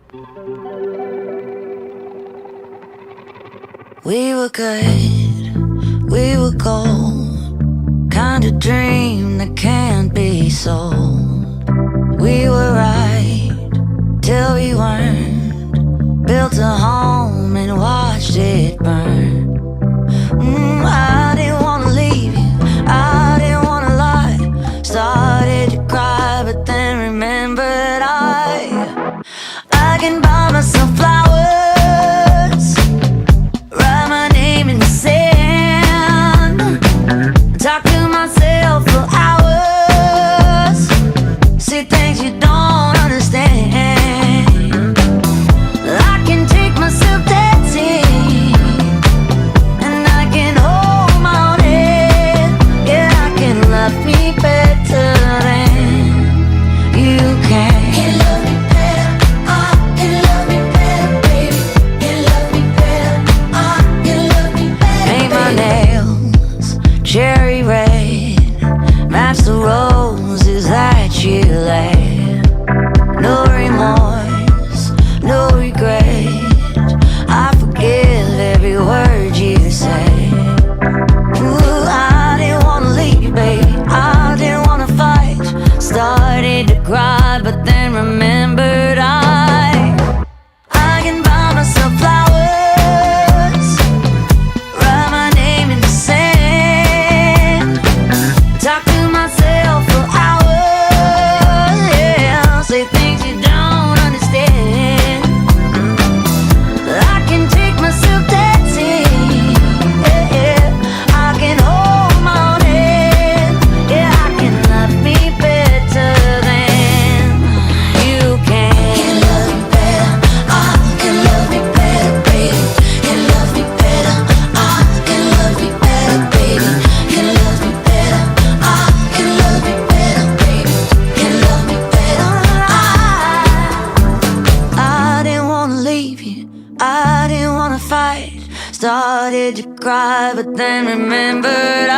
We were good, we were gold, kind of dream that can't be sold. We were right till we weren't, built a home and watched it burn. I didn't wanna leave you, I didn't wanna lie. Started to cry, but then remembered I can buy myself flowers, write my name in the sand, talk to myself for hours, see things you don't understand. I can take myself dancing, and I can hold my own head. Yeah, I can love me better than you can. Cherry red, match the roses that you laid. No remorse, no regret, I forgive every word you say. Ooh, I didn't wanna leave you, baby, I didn't wanna fight. Started to cry, but then remembered I can buy myself flowers, write my name in the sand, talk to myself for hours, yeah, say things you don't understand. I can take myself dancing, yeah, I can hold my own head, yeah, I can love me better than you can. Can love me better, I can love me better, baby. Can love me better, I can love me better, baby. Can love me better, I can love me better, baby. Can love me better, I didn't wanna leave you, I didn't wanna fight. Started to cry, but then remembered